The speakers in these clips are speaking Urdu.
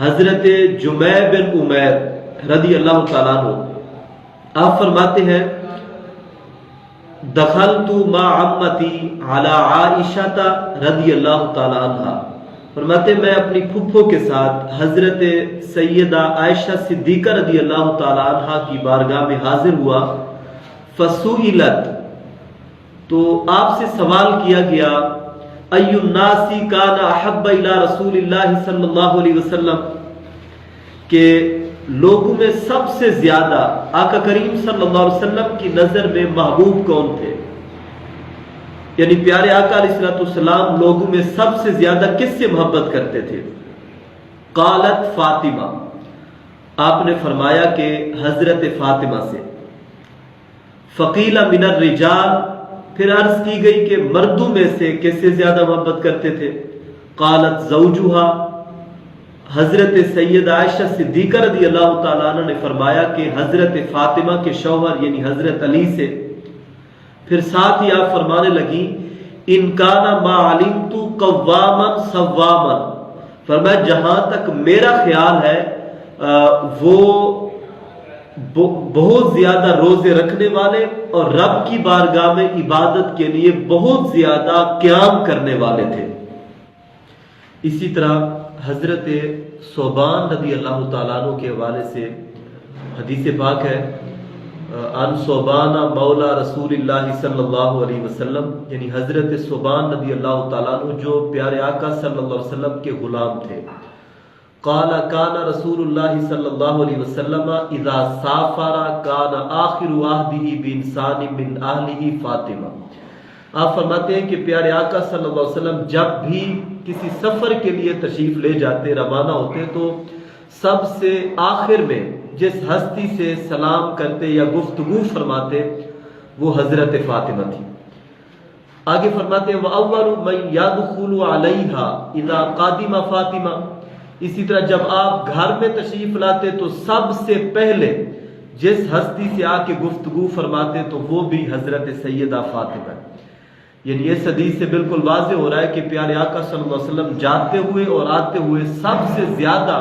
حضرت جمع بن عمیر رضی اللہ تعالیٰ عنہ آپ فرماتے ہیں دخلت مع عمتی علی عائشہ رضی اللہ تعالیٰ عنہ، فرماتے میں اپنی پھپھو کے ساتھ حضرت سیدہ عائشہ صدیقہ رضی اللہ تعالیٰ عنہ کی بارگاہ میں حاضر ہوا، فسئلت، تو آپ سے سوال کیا گیا، ای الناس کان احب الی رسول اللہ صلی اللہ علیہ وسلم، کہ لوگوں میں سب سے زیادہ آقا کریم صلی اللہ علیہ وسلم کی نظر میں محبوب کون تھے؟ یعنی پیارے آقا علیہ السلام لوگوں میں سب سے زیادہ کس سے محبت کرتے تھے؟ قالت فاطمہ، آپ نے فرمایا کہ حضرت فاطمہ سے۔ فقیل من الرجال، پھر عرض کی گئی کہ مردوں میں سے کس سے زیادہ محبت کرتے تھے؟ قالت زوجہا، حضرت سید عائشہ صدیقہ رضی اللہ تعالیٰ عنہ نے فرمایا کہ حضرت فاطمہ کے شوہر یعنی حضرت علی سے۔ پھر ساتھ ہی آپ فرمانے لگی ان کان ما علمت قواما صواما، فرمایا جہاں تک میرا خیال ہے وہ بہت زیادہ روزے رکھنے والے اور رب کی بارگاہ میں عبادت کے لیے بہت زیادہ قیام کرنے والے تھے۔ اسی طرح حضرت صوبان رضی اللہ تعالیٰ عنہ کے حوالے سے حدیث پاک ہے، ان صوبان مولا رسول اللہ صلی اللہ علیہ وسلم، یعنی حضرت صوبان رضی اللہ تعالیٰ عنہ جو پیارے آقا صلی اللہ علیہ وسلم کے غلام تھے۔ قال کان رسول اللہ صلی اللہ علیہ وسلم اذا سافر کان آخر عہدہ بانسان من اہلہ فاطمہ، آپ فرماتے ہیں کہ پیارے آقا صلی اللہ علیہ وسلم جب بھی کسی سفر کے لیے تشریف لے جاتے، روانہ ہوتے، تو سب سے آخر میں جس ہستی سے سلام کرتے یا گفتگو فرماتے وہ حضرت فاطمہ تھی۔ آگے فرماتے ہیں وَأَوَّلُ مَنْ يَدْخُلُ عَلَيْهَا إِذَا قَادِمَ فاطمہ، اسی طرح جب آپ گھر میں تشریف لاتے تو سب سے پہلے جس ہستی سے آ کے گفتگو فرماتے تو وہ بھی حضرت سیدہ فاطمہ۔ یعنی اس حدیث سے بالکل واضح ہو رہا ہے کہ پیارے آقا صلی اللہ علیہ وسلم جاتے ہوئے اور آتے ہوئے سب سے زیادہ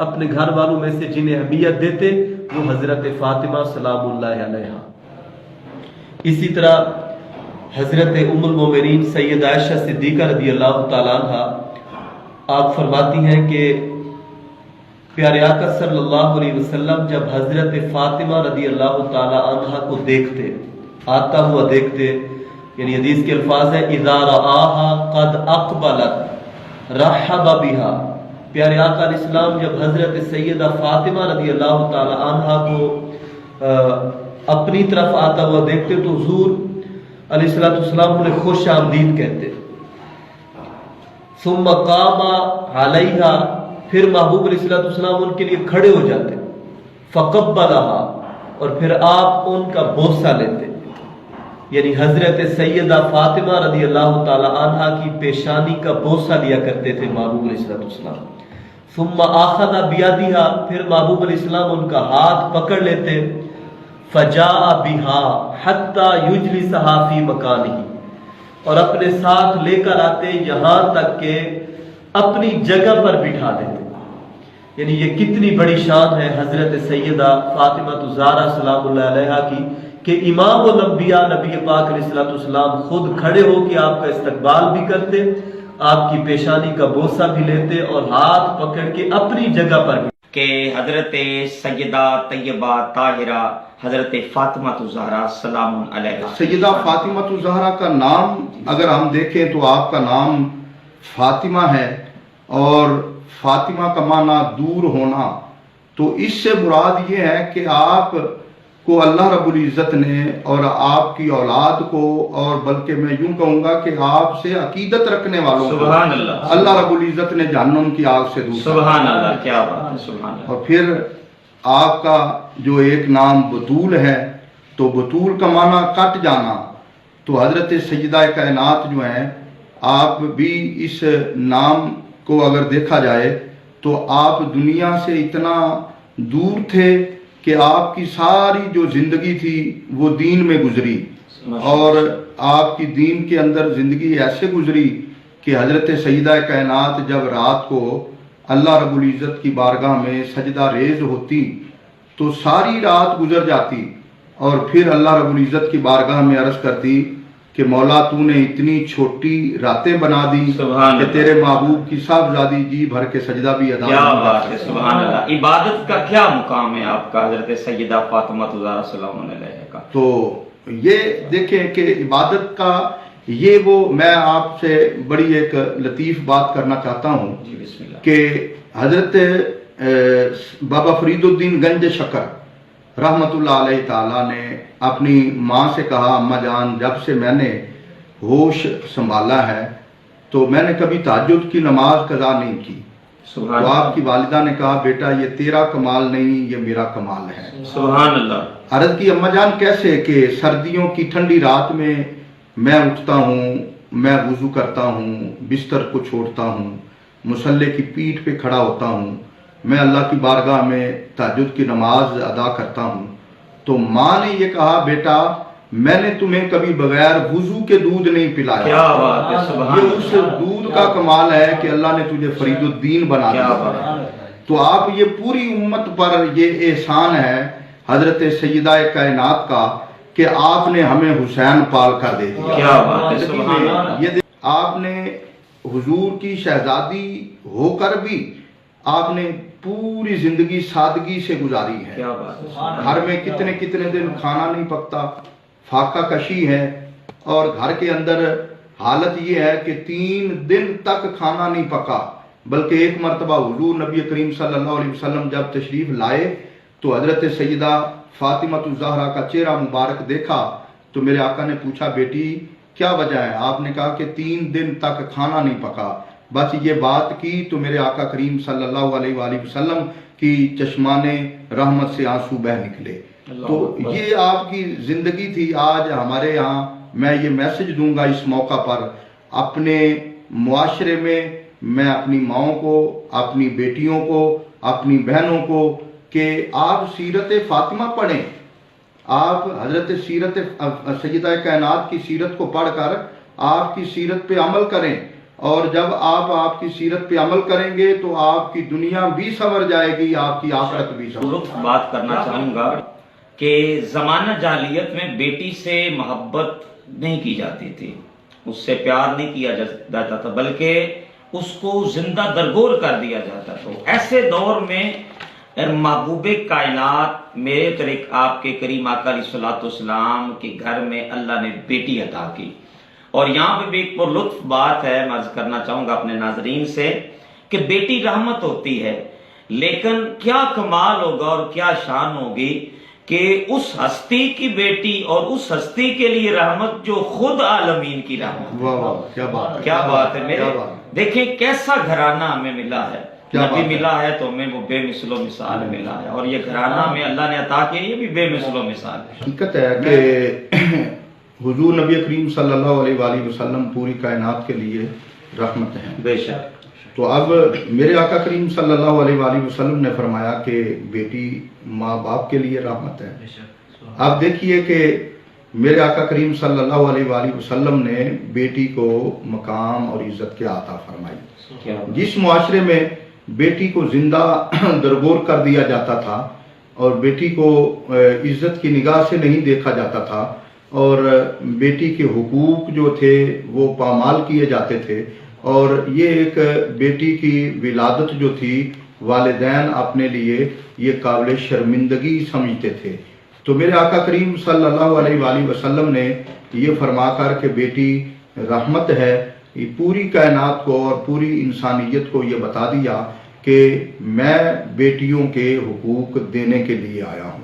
اپنے گھر والوں میں سے جنہیں اہمیت دیتے وہ حضرت فاطمہ سلام اللہ علیہا۔ اسی طرح حضرت ام المومنین سید عائشہ صدیقہ رضی اللہ تعالیٰ عنہ آپ فرماتی ہیں کہ پیارے آقا صلی اللہ علیہ وسلم جب حضرت فاطمہ رضی اللہ تعالیٰ عنہ کو دیکھتے، آتا ہوا دیکھتے، یعنی حدیث کے الفاظ ہے اذا رآہا قد اقبلت رحب بہا، پیارے آقا علیہ السلام جب حضرت سیدہ فاطمہ رضی اللہ تعالیٰ عنہ کو اپنی طرف آتا ہوا دیکھتے تو حضور علیہ السلام انہیں خوش آمدید کہتے۔ ثم قام علیہا، پھر محبوب علیہ السلام ان کے لیے کھڑے ہو جاتے، فقبلہا، اور پھر آپ ان کا بوسہ لیتے، یعنی حضرت سیدہ فاطمہ رضی اللہ تعالی عنہا کی پیشانی کا بوسہ لیا کرتے تھے محبوب علیہ السلام۔ ثم آخذ بیدہا، پھر محبوب علیہ السلام ان کا ہاتھ پکڑ لیتے، فجاء بہا حتی یجلسہا فی مکانہ، اور اپنے ساتھ لے کر آتے یہاں تک کہ اپنی جگہ پر بٹھا دیتے۔ یعنی یہ کتنی بڑی شان ہے حضرت سیدہ فاطمہ الزہرا سلام اللہ علیہا کی کہ امام الانبیاء نبی پاک علیہ السلام خود کھڑے ہو کے آپ کا استقبال بھی کرتے، آپ کی پیشانی کا بوسہ بھی لیتے اور ہاتھ پکڑ کے اپنی جگہ پر بھی۔ کہ حضرت سیدہ طیبہ طاہرہ حضرت فاطمہ الزہرا سلام علیہا، سیدہ فاطمہ الزہرا کا نام اگر ہم دیکھیں تو آپ کا نام فاطمہ ہے، اور فاطمہ کا معنی دور ہونا، تو اس سے مراد یہ ہے کہ آپ کو اللہ رب العزت نے اور آپ کی اولاد کو، اور بلکہ میں یوں کہوں گا کہ آپ سے عقیدت رکھنے والوں کو سبحان اللہ، اللہ رب العزت نے جہنم کی آگ سے دور، سبحان اللہ، کیا بات ہے، سبحان اللہ۔ اور پھر آپ کا جو ایک نام بطول ہے، تو بطول کا معنی کٹ جانا، تو حضرت سیدہ کائنات جو ہیں آپ بھی اس نام کو اگر دیکھا جائے تو آپ دنیا سے اتنا دور تھے کہ آپ کی ساری جو زندگی تھی وہ دین میں گزری، اور آپ کی دین کے اندر زندگی ایسے گزری کہ حضرت سیدہ کائنات جب رات کو اللہ رب العزت کی بارگاہ میں سجدہ ریز ہوتی تو ساری رات گزر جاتی اور پھر اللہ رب العزت کی بارگاہ میں عرض کرتی کہ مولا تو نے اتنی چھوٹی راتیں بنا دی سبحان کہ اللہ۔ تیرے محبوب کی صاحبزادی جی بھر کے سجدہ بھی ادا کیا نہیں کر بات ہے، سکتی۔ سبحان اللہ۔ عبادت کا کیا مقام ہے آپ کا حضرت سیدہ فاطمہ الزہرا سلام علیہ کا؟ تو یہ دیکھیں کہ عبادت کا یہ وہ میں آپ سے بڑی ایک لطیف بات کرنا چاہتا ہوں جی بسم اللہ۔ کہ حضرت بابا فرید الدین گنج شکر رحمت اللہ علیہ تعالیٰ نے اپنی ماں سے کہا اماں جان جب سے میں نے ہوش سنبھالا ہے تو میں نے کبھی تہجد کی نماز قضا نہیں کی۔ سبحان تو اللہ، آپ کی والدہ نے کہا بیٹا یہ تیرا کمال نہیں یہ میرا کمال ہے۔ سبحان اللہ۔ عرض کی اماں جان کیسے؟ کہ سردیوں کی ٹھنڈی رات میں اٹھتا ہوں، میں وضو کرتا ہوں، بستر کو چھوڑتا ہوں، مصلے کی پیٹھ پہ کھڑا ہوتا ہوں، میں اللہ کی بارگاہ میں تہجد کی نماز ادا کرتا ہوں۔ تو ماں نے یہ کہا بیٹا میں نے تمہیں کبھی بغیر وضو کے دودھ نہیں پلایا۔ کیا بات ہے، سبحان یہ اس اللہ۔ دودھ کا کمال ہے کہ اللہ نے تجھے فرید الدین بنا کیا دیا۔ بات ہے۔ تو آپ یہ پوری امت پر یہ احسان ہے حضرت سیدہ کائنات کا کہ آپ نے ہمیں حسین پال کر دے دیا۔ کیا بات ہے، سبحان اللہ۔ یہ آپ نے حضور کی شہزادی ہو کر بھی آپ نے پوری زندگی سادگی سے گزاری ہے۔ کیا بات ہے، گھر میں کتنے کتنے دن کھانا نہیں پکتا، فاقہ کشی ہے، اور گھر کے اندر حالت یہ ہے کہ 3 دن تک کھانا نہیں پکا، بلکہ ایک مرتبہ حضور نبی کریم صلی اللہ علیہ وسلم جب تشریف لائے تو حضرت سیدہ فاطمہ الزہرا کا چہرہ مبارک دیکھا تو میرے آقا نے پوچھا بیٹی کیا وجہ ہے؟ آپ نے کہا کہ 3 دن تک کھانا نہیں پکا۔ بس یہ بات کی تو میرے آقا کریم صلی اللہ علیہ وآلہ وسلم کی چشمان رحمت سے آنسو بہ نکلے۔ تو یہ آپ کی زندگی تھی۔ آج ہمارے یہاں میں یہ میسج دوں گا اس موقع پر اپنے معاشرے میں اپنی ماؤں کو، اپنی بیٹیوں کو، اپنی بہنوں کو کہ آپ سیرت فاطمہ پڑھیں، آپ حضرت سیرت سیدہ کائنات کی سیرت کو پڑھ کر آپ کی سیرت پہ عمل کریں، اور جب آپ کی سیرت پہ عمل کریں گے تو آپ کی دنیا بھی سنور جائے گی، آپ کی آخرت بھی سنور۔ لطف بات کرنا چاہوں گا کہ زمانہ جاہلیت میں بیٹی سے محبت نہیں کی جاتی تھی، اس سے پیار نہیں کیا جاتا تھا، بلکہ اس کو زندہ درگور کر دیا جاتا تھا۔ ایسے دور میں محبوب کائنات میرے طریق آپ کے کریم آقا علیہ الصلوۃ والسلام کے گھر میں اللہ نے بیٹی عطا کی، اور یہاں پہ بھی ایک پر لطف بات ہے میں عرض کرنا چاہوں گا اپنے ناظرین سے کہ بیٹی رحمت ہوتی ہے، لیکن کیا کمال ہوگا اور کیا شان ہوگی کہ اس ہستی کی بیٹی اور اس ہستی کے لیے رحمت جو خود عالمین کی رحمت۔ واہ واہ کیا بات ہے، کیا بات ہے میرے، کیا بات ہے۔ دیکھیں کیسا گھرانہ ہمیں ملا ہے، کیا نبی بات ہے۔ ملا ہے تو ہمیں وہ بے مثل و مثال ملا ہے، اور یہ گھرانہ ہمیں اللہ نے عطا کیا، یہ بھی بے مثل و مثال ہے۔ حقیقت ہے کہ حضور نبی کریم صلی اللہ علیہ وآلہ وسلم پوری کائنات کے لیے رحمت ہیں۔ بے شک۔ تو اب میرے آقا کریم صلی اللہ علیہ وآلہ وسلم نے فرمایا کہ بیٹی ماں باپ کے لیے رحمت ہے۔ اب دیکھیے کہ میرے آقا کریم صلی اللہ علیہ وآلہ وسلم نے بیٹی کو مقام اور عزت کے عطا فرمائی۔ جس معاشرے میں بیٹی کو زندہ درگور کر دیا جاتا تھا اور بیٹی کو عزت کی نگاہ سے نہیں دیکھا جاتا تھا اور بیٹی کے حقوق جو تھے وہ پامال کیے جاتے تھے، اور یہ ایک بیٹی کی ولادت جو تھی والدین اپنے لیے یہ قابل شرمندگی سمجھتے تھے، تو میرے آقا کریم صلی اللہ علیہ وآلہ وسلم نے یہ فرما کر کہ بیٹی رحمت ہے، یہ پوری کائنات کو اور پوری انسانیت کو یہ بتا دیا کہ میں بیٹیوں کے حقوق دینے کے لیے آیا ہوں۔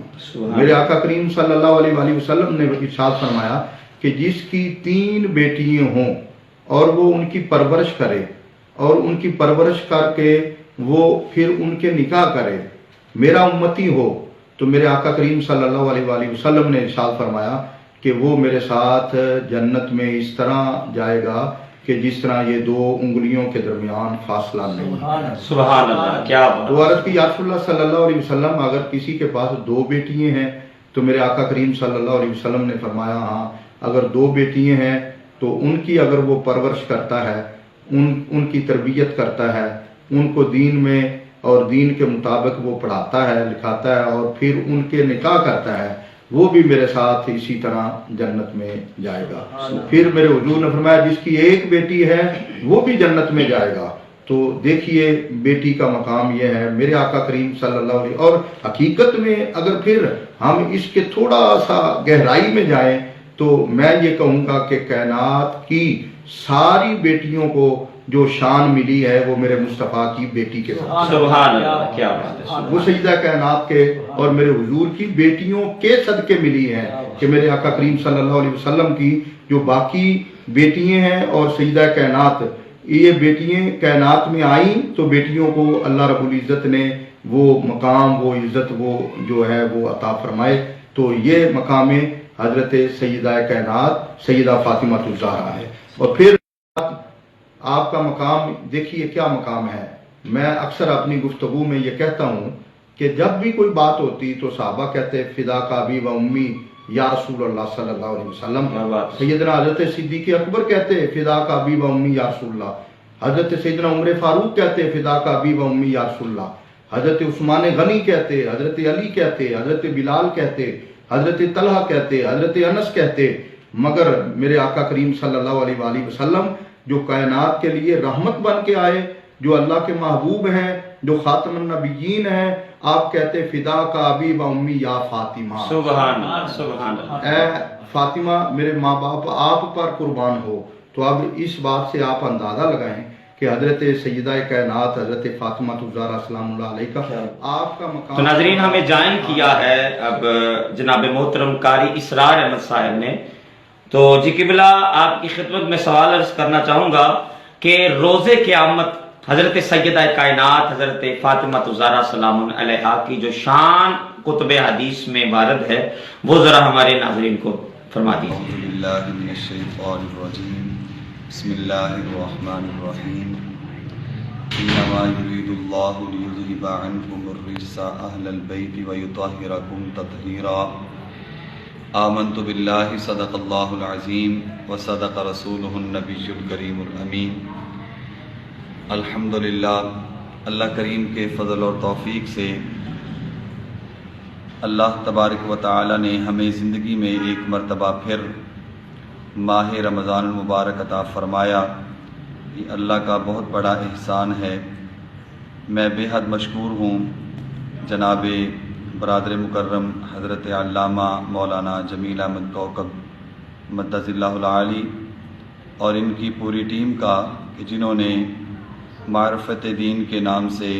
میرے آقا کریم صلی اللہ علیہ وآلہ وسلم نے ارشاد فرمایا کہ جس کی 3 بیٹیاں ہوں اور وہ ان کی پرورش کرے اور ان کی پرورش کر کے وہ پھر ان کے نکاح کرے، میرا امتی ہو، تو میرے آقا کریم صلی اللہ علیہ وآلہ وسلم نے ارشاد فرمایا کہ وہ میرے ساتھ جنت میں اس طرح جائے گا کہ جس طرح یہ 2 انگلیوں کے درمیان فاصلہ نہیں۔ سبحان اللہ، کیا بات۔ تو عرض کی یا رسول اللہ صلی اللہ علیہ وسلم اگر کسی کے پاس 2 بیٹیاں ہیں تو میرے آقا کریم صلی اللہ علیہ وسلم نے فرمایا ہاں اگر 2 بیٹیاں ہیں تو ان کی اگر وہ پرورش کرتا ہے، ان کی تربیت کرتا ہے، ان کو دین میں اور دین کے مطابق وہ پڑھاتا ہے، لکھاتا ہے اور پھر ان کے نکاح کرتا ہے، وہ بھی میرے ساتھ اسی طرح جنت میں جائے گا۔ پھر میرے حضور نے فرمایا جس کی ایک بیٹی ہے وہ بھی جنت میں جائے گا۔ تو دیکھیے بیٹی کا مقام یہ ہے میرے آقا کریم صلی اللہ علیہ وسلم۔ اور حقیقت میں اگر پھر ہم اس کے تھوڑا سا گہرائی میں جائیں تو میں یہ کہوں گا کہ کائنات کی ساری بیٹیوں کو جو شان ملی ہے وہ میرے مصطفیٰ کی بیٹی کے ساتھ، سبحان اللہ، کیا بات ہے۔ وہ سیدہ کائنات کے اور میرے حضور کی بیٹیوں کے صدقے ملی ہے کہ میرے آقا کریم صلی اللہ علیہ وسلم کی جو باقی بیٹیاں ہیں اور سیدہ کائنات، یہ بیٹیاں کائنات میں آئیں تو بیٹیوں کو اللہ رب العزت نے وہ مقام، وہ عزت، وہ جو ہے وہ عطا فرمائے۔ تو یہ مقام حضرت سیدہ کائنات سیدہ فاطمہ الزہرا ہے۔ اور پھر آپ کا مقام دیکھیے کیا مقام ہے۔ میں اکثر اپنی گفتگو میں یہ کہتا ہوں کہ جب بھی کوئی بات ہوتی تو صحابہ کہتے فدا کا ابی و امی یا رسول اللہ صلی اللہ علیہ وسلم۔ سیدنا حضرت صدیق اکبر کہتے فدا کا ابی و امی یا رسول اللہ، حضرت سیدنا عمر فاروق کہتے فدا کا ابی و امی یا رسول اللہ، حضرت عثمان غنی کہتے، حضرت علی کہتے، حضرت بلال کہتے، حضرت طلحہ کہتے، حضرت انس کہتے۔ مگر میرے آقا کریم صلی اللہ علیہ وآلہ وسلم جو کائنات کے لیے رحمت بن کے آئے، جو اللہ کے محبوب ہیں، جو خاتم النبیین ہیں، آپ کہتے فدا کا ابی و امی یا فاطمہ، سبحان اللہ، سبحان اللہ، اے فاطمہ میرے ماں باپ آپ پر قربان ہو۔ تو اب اس بات سے آپ اندازہ لگائیں کہ حضرت سیدہ کائنات حضرت فاطمہ الزہرا سلام اللہ علیہ کا آپ کا مقام۔ تو ناظرین ہمیں جائن کیا ہے اب جناب محترم قاری اسرار احمد صاحب نے۔ تو جی قبلہ آپ کی خدمت میں سوال عرض کرنا چاہوں گا کہ روز قیامت حضرت سیدہ کائنات حضرت فاطمہ الزہرا سلام علیہا کی جو شان کتب حدیث میں وارد ہے وہ ذرا ہمارے ناظرین کو فرما دیجیے۔ اعوذ باللہ من الشیطان الرجیم، بسم اللہ الرحمن الرحیم، انما یرید اللہ لیذہب عنکم الرجس اہل البیت ویطہرکم تطہیرا۔ آمنت باللہ صدق اللہ العظیم وصدق رسولہ النبی الکریم الامین۔ الحمدللہ، اللہ کریم کے فضل اور توفیق سے اللہ تبارک و تعالی نے ہمیں زندگی میں ایک مرتبہ پھر ماہ رمضان المبارک عطا فرمایا۔ یہ اللہ کا بہت بڑا احسان ہے۔ میں بے حد مشکور ہوں جناب برادر مکرم حضرت علامہ مولانا جمیل احمد کوکب مدظ اللہ العالی اور ان کی پوری ٹیم کا کہ جنہوں نے معرفت دین کے نام سے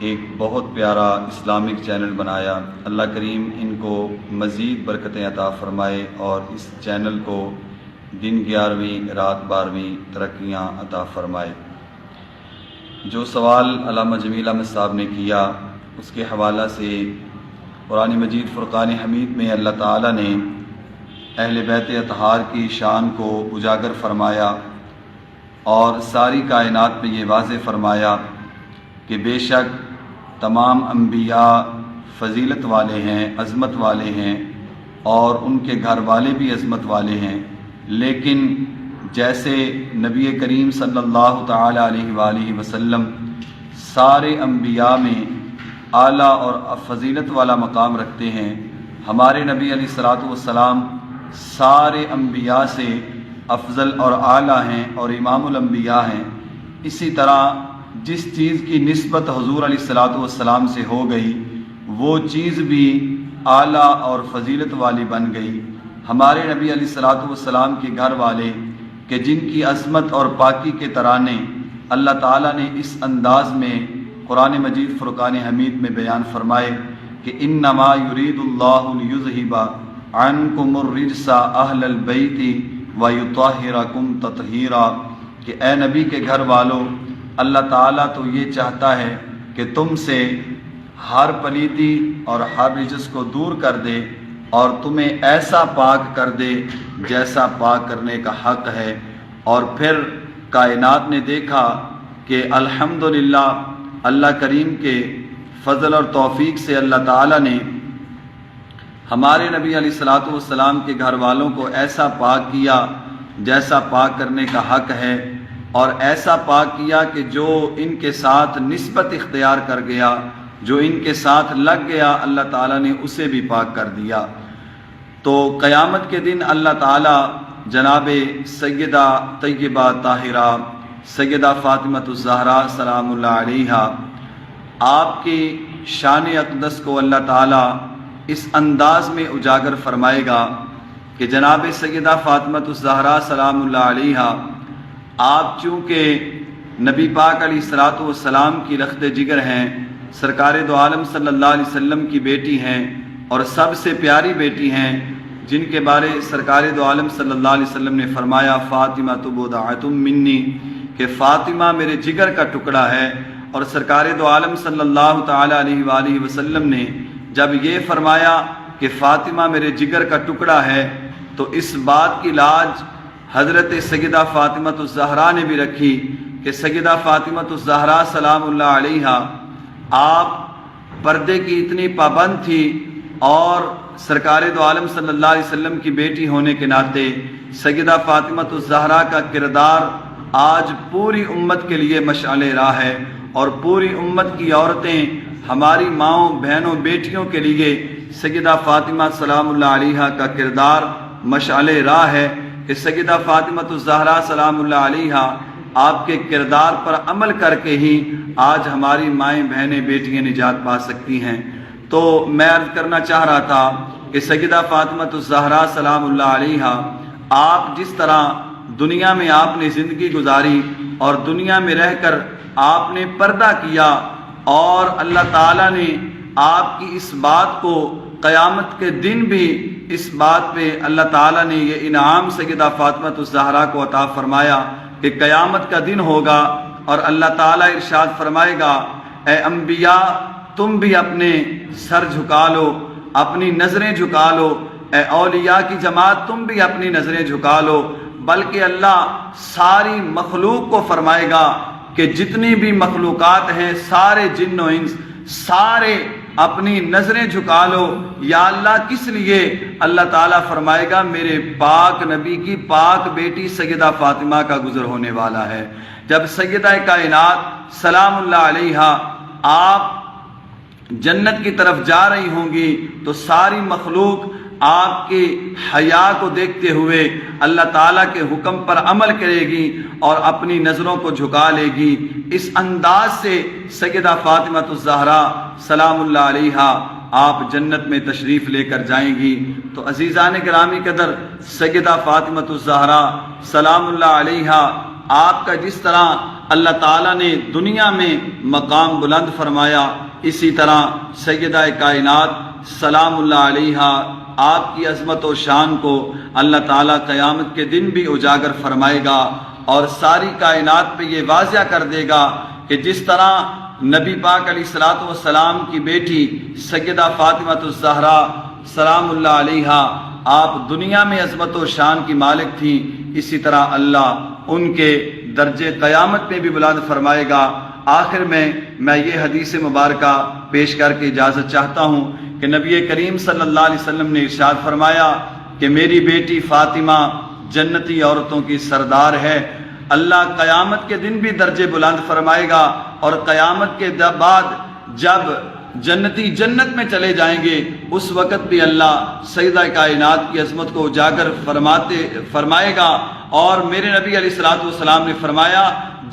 ایک بہت پیارا اسلامک چینل بنایا۔ اللہ کریم ان کو مزید برکتیں عطا فرمائے اور اس چینل کو دن 11ویں رات 12ویں ترقیاں عطا فرمائے۔ جو سوال علامہ جمیل احمد صاحب نے کیا اس کے حوالہ سے قرآن مجید فرقان حمید میں اللہ تعالیٰ نے اہل بیت اطہار کی شان کو اجاگر فرمایا اور ساری کائنات میں یہ واضح فرمایا کہ بے شک تمام انبیاء فضیلت والے ہیں، عظمت والے ہیں اور ان کے گھر والے بھی عظمت والے ہیں، لیکن جیسے نبی کریم صلی اللہ تعالی علیہ وآلہ وسلم سارے انبیاء میں اعلیٰ اور فضیلت والا مقام رکھتے ہیں، ہمارے نبی علیہ الصلوۃ والسلام سارے انبیاء سے افضل اور اعلیٰ ہیں اور امام الانبیاء ہیں۔ اسی طرح جس چیز کی نسبت حضور علیہ الصلوۃ والسلام سے ہو گئی وہ چیز بھی اعلیٰ اور فضیلت والی بن گئی۔ ہمارے نبی علیہ الصلوۃ والسلام کے گھر والے کہ جن کی عظمت اور پاکی کے ترانے اللہ تعالیٰ نے اس انداز میں قرآن مجید فرقان حمید میں بیان فرمائے کہ انما یرید اللہ لیذہب عنکم الرجس اہل البیت ویطہرکم تطہیرا، کہ اے نبی کے گھر والوں، اللہ تعالیٰ تو یہ چاہتا ہے کہ تم سے ہر پلیتی اور ہر رجس کو دور کر دے اور تمہیں ایسا پاک کر دے جیسا پاک کرنے کا حق ہے۔ اور پھر کائنات نے دیکھا کہ الحمدللہ اللہ کریم کے فضل اور توفیق سے اللہ تعالیٰ نے ہمارے نبی علیہ الصلوۃ والسلام کے گھر والوں کو ایسا پاک کیا جیسا پاک کرنے کا حق ہے۔ اور ایسا پاک کیا کہ جو ان کے ساتھ نسبت اختیار کر گیا، جو ان کے ساتھ لگ گیا، اللہ تعالیٰ نے اسے بھی پاک کر دیا۔ تو قیامت کے دن اللہ تعالیٰ جناب سیدہ طیبہ طاہرہ سیدہ فاطمۃ الزہرا سلام اللہ علیہا آپ کی شان اقدس کو اللہ تعالیٰ اس انداز میں اجاگر فرمائے گا کہ جناب سیدہ فاطمۃ الزہرا سلام اللہ علیہا آپ چونکہ نبی پاک علیہ الصلوۃ والسلام کی لخت جگر ہیں، سرکار دو عالم صلی اللہ علیہ وسلم کی بیٹی ہیں اور سب سے پیاری بیٹی ہیں، جن کے بارے سرکار دو عالم صلی اللہ علیہ وسلم نے فرمایا فاطمہ بضعۃ منی، کہ فاطمہ میرے جگر کا ٹکڑا ہے۔ اور سرکار دو عالم صلی اللہ تعالی علیہ وآلہ وسلم نے جب یہ فرمایا کہ فاطمہ میرے جگر کا ٹکڑا ہے تو اس بات کی لاج حضرت سیدہ فاطمۃ الزہرا نے بھی رکھی کہ سیدہ فاطمۃ الزہرا سلام اللہ علیہا آپ پردے کی اتنی پابند تھی اور سرکار دو عالم صلی اللہ علیہ وسلم کی بیٹی ہونے کے ناطے سیدہ فاطمۃ الزہرا کا کردار آج پوری امت کے لیے مشعل راہ ہے، اور پوری امت کی عورتیں ہماری ماؤں بہنوں بیٹیوں کے لیے سیدہ فاطمہ سلام اللہ علیہا کا کردار مشعل راہ ہے کہ سیدہ فاطمۃ الزہرا سلام اللہ علیہا آپ کے کردار پر عمل کر کے ہی آج ہماری مائیں بہنیں بیٹیاں نجات پا سکتی ہیں۔ تو میں عرض کرنا چاہ رہا تھا کہ سیدہ فاطمۃ الزہرا سلام اللہ علیہا آپ جس طرح دنیا میں آپ نے زندگی گزاری اور دنیا میں رہ کر آپ نے پردہ کیا، اور اللہ تعالیٰ نے آپ کی اس بات کو قیامت کے دن بھی اس بات پہ اللہ تعالیٰ نے یہ انعام سیدہ فاطمۃ الزہرا کو عطا فرمایا کہ قیامت کا دن ہوگا اور اللہ تعالیٰ ارشاد فرمائے گا اے انبیاء تم بھی اپنے سر جھکا لو، اپنی نظریں جھکا لو، اے اولیاء کی جماعت تم بھی اپنی نظریں جھکا لو، بلکہ اللہ ساری مخلوق کو فرمائے گا کہ جتنی بھی مخلوقات ہیں سارے جن و انس سارے اپنی نظریں جھکا لو۔ یا اللہ کس لیے؟ اللہ تعالیٰ فرمائے گا میرے پاک نبی کی پاک بیٹی سیدہ فاطمہ کا گزر ہونے والا ہے۔ جب سیدہ کائنات سلام اللہ علیہا آپ جنت کی طرف جا رہی ہوں گی تو ساری مخلوق آپ کے حیا کو دیکھتے ہوئے اللہ تعالیٰ کے حکم پر عمل کرے گی اور اپنی نظروں کو جھکا لے گی۔ اس انداز سے سیدہ فاطمۃ الزہرا سلام اللہ علیہا آپ جنت میں تشریف لے کر جائیں گی۔ تو عزیزان گرامی قدر سیدہ فاطمۃ الزہرا سلام اللہ علیہا آپ کا جس طرح اللہ تعالیٰ نے دنیا میں مقام بلند فرمایا، اسی طرح سیدہ کائنات سلام اللہ علیہا آپ کی عظمت و شان کو اللہ تعالیٰ قیامت کے دن بھی اجاگر فرمائے گا اور ساری کائنات پہ یہ واضح کر دے گا کہ جس طرح نبی پاک علیہ الصلوۃ والسلام کی بیٹی سیدہ فاطمۃ الزہرا سلام اللہ علیہا آپ دنیا میں عظمت و شان کی مالک تھیں، اسی طرح اللہ ان کے درجے قیامت میں بھی بلند فرمائے گا۔ آخر میں یہ حدیث مبارکہ پیش کر کے اجازت چاہتا ہوں کہ نبی کریم صلی اللہ علیہ وسلم نے ارشاد فرمایا کہ میری بیٹی فاطمہ جنتی عورتوں کی سردار ہے۔ اللہ قیامت کے دن بھی درجے بلند فرمائے گا اور قیامت کے بعد جب جنتی جنت میں چلے جائیں گے اس وقت بھی اللہ سیدہ کائنات کی عظمت کو اجاگر فرمائے گا۔ اور میرے نبی علیہ الصلوۃ والسلام نے فرمایا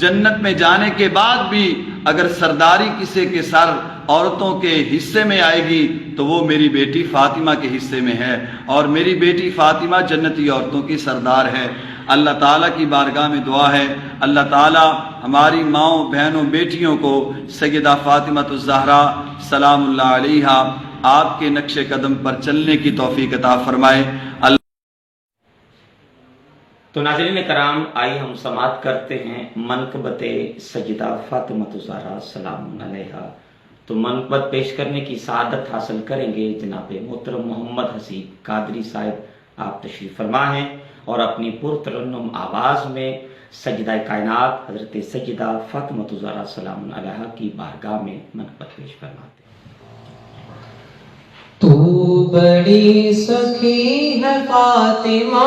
جنت میں جانے کے بعد بھی اگر سرداری کسی کے سر عورتوں کے حصے میں آئے گی تو وہ میری بیٹی فاطمہ کے حصے میں ہے، اور میری بیٹی فاطمہ جنتی عورتوں کی سردار ہے۔ اللہ تعالیٰ کی بارگاہ میں دعا ہے اللہ تعالیٰ ہماری ماؤں بہنوں بیٹیوں کو سیدہ فاطمۃ الزہرا سلام اللہ علیہا آپ کے نقش قدم پر چلنے کی توفیق عطا فرمائے۔ تو ناظرین کرام آئیے ہم سماعت کرتے ہیں منقبت سیدہ فاطمۃ الزہرا سلام علیہا۔ تو منقبت پیش کرنے کی سعادت حاصل کریں گے جناب محترم محمد حسیب قادری صاحب، آپ تشریف فرما ہیں اور اپنی پرترنم آواز میں سیدہ کائنات حضرت سیدہ فاطمۃ الزہرا سلام علیہا کی بارگاہ میں منقبت پیش فرماتے ہیں۔ تو بڑی سخی ہے فاطمہ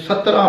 17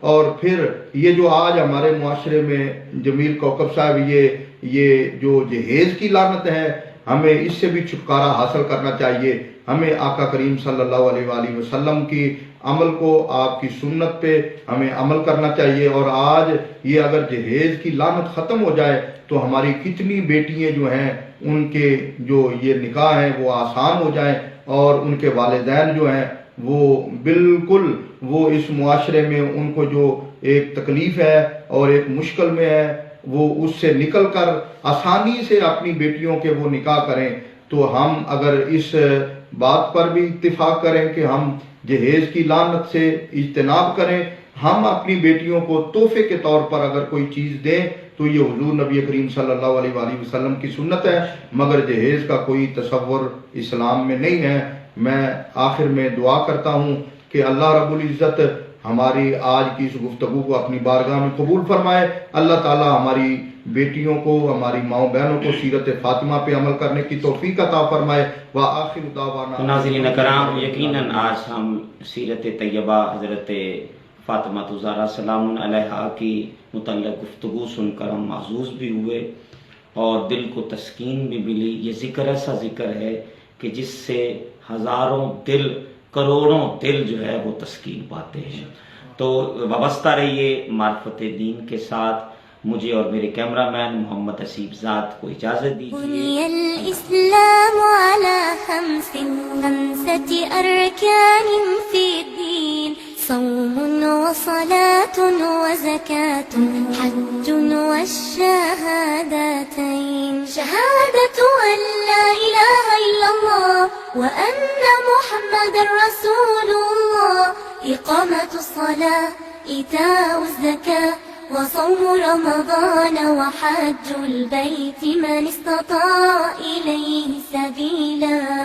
اور پھر یہ جو آج ہمارے معاشرے میں جمیل کوکب صاحب یہ جو جہیز کی لعنت ہے، ہمیں اس سے بھی چھٹکارا حاصل کرنا چاہیے. ہمیں آقا کریم صلی اللہ علیہ وآلہ وسلم کی عمل کو، آپ کی سنت پہ ہمیں عمل کرنا چاہیے. اور آج یہ اگر جہیز کی لعنت ختم ہو جائے تو ہماری کتنی بیٹیاں جو ہیں ان کے جو یہ نکاح ہیں وہ آسان ہو جائیں، اور ان کے والدین جو ہیں وہ بالکل وہ اس معاشرے میں ان کو جو ایک تکلیف ہے اور ایک مشکل میں ہے وہ اس سے نکل کر آسانی سے اپنی بیٹیوں کے وہ نکاح کریں. تو ہم اگر اس بات پر بھی اتفاق کریں کہ ہم جہیز کی لعنت سے اجتناب کریں، ہم اپنی بیٹیوں کو تحفے کے طور پر اگر کوئی چیز دیں تو یہ حضور نبی کریم صلی اللہ علیہ وآلہ وسلم کی سنت ہے، مگر جہیز کا کوئی تصور اسلام میں نہیں ہے. میں آخر میں دعا کرتا ہوں کہ اللہ رب العزت ہماری آج کی اس گفتگو کو اپنی بارگاہ میں قبول فرمائے. اللہ تعالی ہماری بیٹیوں کو، ہماری ماؤں بہنوں کو سیرت فاطمہ پہ عمل کرنے کی توفیق عطا فرمائے. وآخر دعوانا. ناظرین کرام، یقیناً آج ہم سیرت طیبہ حضرت فاطمہ الزہرا سلام علیہا کی متعلق گفتگو سن کر ہم محظوظ بھی ہوئے اور دل کو تسکین بھی ملی. یہ ذکر ایسا ذکر ہے کہ جس سے ہزاروں دل، کروڑوں دل جو ہے وہ تسکین پاتے ہیں. تو وابستہ رہیے معرفت دین کے ساتھ. مجھے اور میرے کیمرہ مین محمد حسیب ذات کو اجازت دیجیے. بني الإسلام على خمسة أركان في الدين: صوم وصلاة وزكاة حج والشهادتين. شهادة أن لا إله إلا الله وأن محمد رسول الله، إقامة الصلاة، إيتاء الزكاة، وصوم رمضان وحج البيت من استطاع إليه سبيلا.